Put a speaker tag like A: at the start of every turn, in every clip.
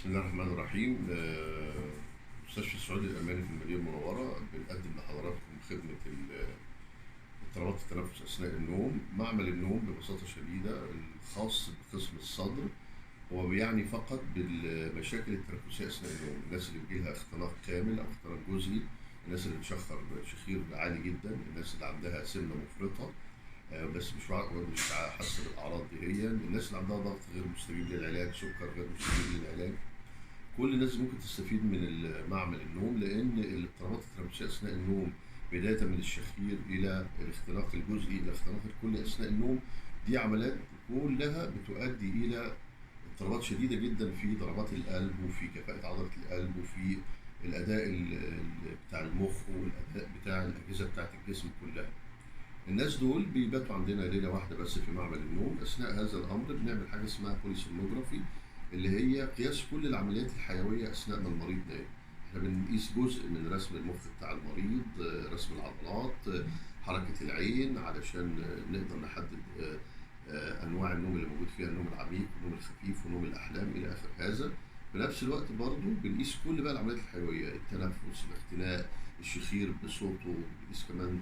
A: بسم الله الرحمن الرحيم. مستشفى السعودي الألماني في المدينة المنورة بنقدم لحضراتكم خدمة اضطرابات التنفس أثناء النوم. معمل النوم ببساطة شديدة الخاص بقسم الصدر هو بيعني فقط بالمشاكل التنفسية أثناء النوم، الناس اللي بيجيلها اختناق كامل أو اختناق جزئي، الناس اللي بتشخر شخير عالي جدا، الناس اللي عندها سمنة مفرطة بس مش حاسة بالأعراض دي، هي الناس اللي عندها ضغط غير مستجيب للعلاج، سكر غير مستجيب للعلاج. كل الناس ممكن تستفيد من معمل النوم، لان الاضطرابات التنفسيه اثناء النوم بدايه من الشخير الى الاختناق الجزئي الى الاختناق الكلي اثناء النوم، دي عمليات كلها بتؤدي الى اضطرابات شديده جدا في ضربات القلب وفي كفاءه عضله القلب وفي الاداء بتاع المخ والاداء بتاع الاجهزه بتاعه الجسم كلها. الناس دول بيباتوا عندنا ليله واحده بس في معمل النوم. اثناء هذا الامر بنعمل حاجه اسمها بوليسونوجرافي، اللي هي قياس كل العمليات الحيويه اثناء ما المريض نايم. احنا بنقيس جزء من رسم المخ بتاع المريض، رسم العضلات، حركه العين، علشان نقدر نحدد انواع النوم اللي موجود فيها، النوم العميق والنوم الخفيف ونوم الاحلام الى اخر هذا. في نفس الوقت برضه بنقيس كل بقى العمليات الحيويه، التنفس، الاختناق، الشخير بصوته، بنقيس كمان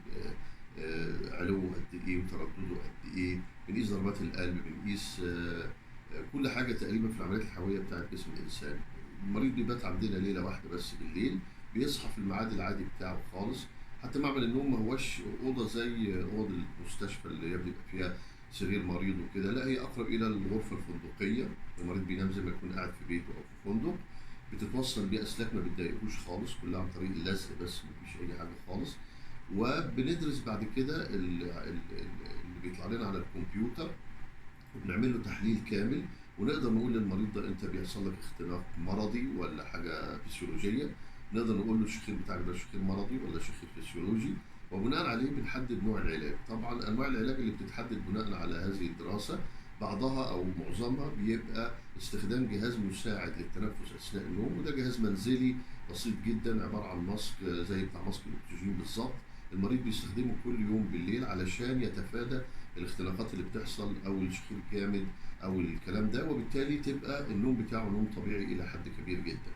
A: علوه قد ايه وتردده قد ايه، بنقيس ضربات القلب، بنقيس كل حاجه تقريبا في العمليات الحيويه بتاعت جسم الانسان. المريض بيبات عندنا ليله واحده بس بالليل، بيصحى في الميعاد العادي بتاعه خالص. حتى معمل النوم ما هوش اوضه زي اوض المستشفى اللي هي بيبقى فيها سرير مريض وكده، لا هي اقرب الى الغرفه الفندقيه. المريض بينام زي ما يكون قاعد في بيته او في فندق، بتتوصل بيه اسلاك ما بتضايقوش خالص، كلها عن طريق اللزق بس، مفيش اي حاجه خالص. وبندرس بعد كده اللي بيطلع لنا على الكمبيوتر، وبنعمل له تحليل كامل، ونقدر نقول للمريض ده انت بيحصل لك اختناق مرضي ولا حاجه فسيولوجيه. نقدر نقول له الشخير بتاعك ده شخير مرضي ولا شخير فسيولوجي، وبناء عليه بنحدد نوع العلاج. طبعا انواع العلاج اللي بتتحدد بناء على هذه الدراسه بعضها او معظمها بيبقى استخدام جهاز مساعد للتنفس اثناء النوم، وده جهاز منزلي بسيط جدا عباره عن ماسك زي بتاع ماسك الاكسجين بالظبط. المريض بيستخدمه كل يوم بالليل علشان يتفادى الاختناقات اللي بتحصل او الشخير الجامد او الكلام ده، وبالتالي تبقى النوم بتاعه نوم طبيعي الى حد كبير جدا.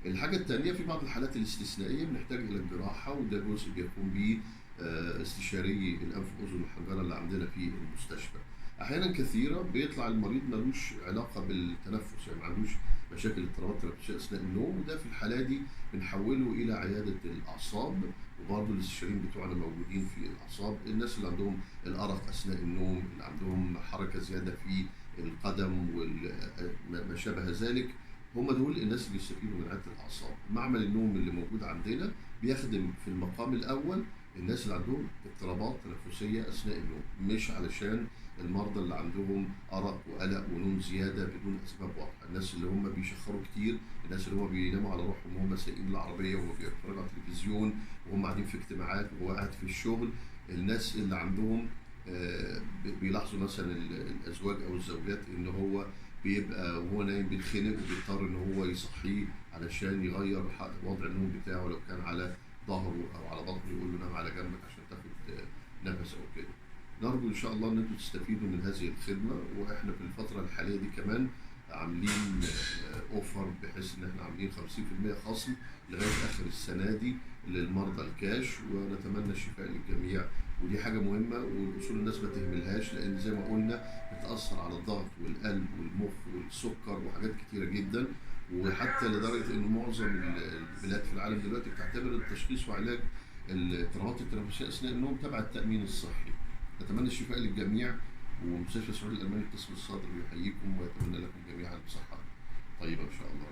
A: الحاجة التانية في بعض الحالات الاستثنائية بنحتاج إلى الجراحة، وده جزء بيقوم به استشاري الأنف وأذن والحنجرة اللي عندنا في المستشفى. أحيانا كثيرة بيطلع المريض ملوش علاقة بالتنفس، يعني ما عندوش مشاكل اضطرابات تنفسية أثناء النوم، وده في الحالة دي بنحوله إلى عيادة الأعصاب، وبرضه الاستشاريين بتوعنا موجودين في الأعصاب. الناس اللي عندهم الأرق أثناء النوم، اللي عندهم حركة زيادة في القدم وما شابه ذلك، هم دول الناس اللي بيستفيدوا من عيادة الأعصاب. معمل النوم اللي موجود عندنا بيخدم في المقام الأول الناس اللي عندهم اضطرابات تنفسية أثناء النوم، مش علشان المرضى اللي عندهم أرق وقلق ونوم زيادة بدون أسباب واضحة، الناس اللي هم بيشخروا كتير، الناس اللي هم بيناموا على روحهم وهم سايقين العربية وهم بيتفرجوا على التلفزيون وهم قاعدين في اجتماعات وهو قاعد في الشغل، الناس اللي عندهم بيلاحظوا مثلا الأزواج أو الزوجات إن هو بيبقى وهو نايم بيتخنق وبيضطر ان هو يصحيه علشان يغير وضع النوم بتاعه، لو كان على ظهره او على بطنه يقول له نام على جنبك عشان تاخد نفس او كده. نرجو ان شاء الله ان انتم تستفيدوا من هذه الخدمه، واحنا في الفتره الحاليه دي كمان عاملين اوفر، بحيث ان احنا عاملين 50% خصم لغايه اخر السنه دي للمرضى الكاش، ونتمنى الشفاء للجميع. ودي حاجه مهمه والاصول الناس ما تهملهاش، لان زي ما قلنا بتاثر على الضغط والقلب والمخ والسكر وحاجات كتيره جدا، وحتى لدرجه ان معظم البلاد في العالم دلوقتي بتعتبر التشخيص وعلاج الاضطرابات التنفسيه اثناء النوم تبع التامين الصحي. نتمنى الشفاء للجميع، ومستشفى السعودي الالماني قسم الصدر يحييكم ويتمنى لكم جميعا بصحه طيبه ان شاء الله.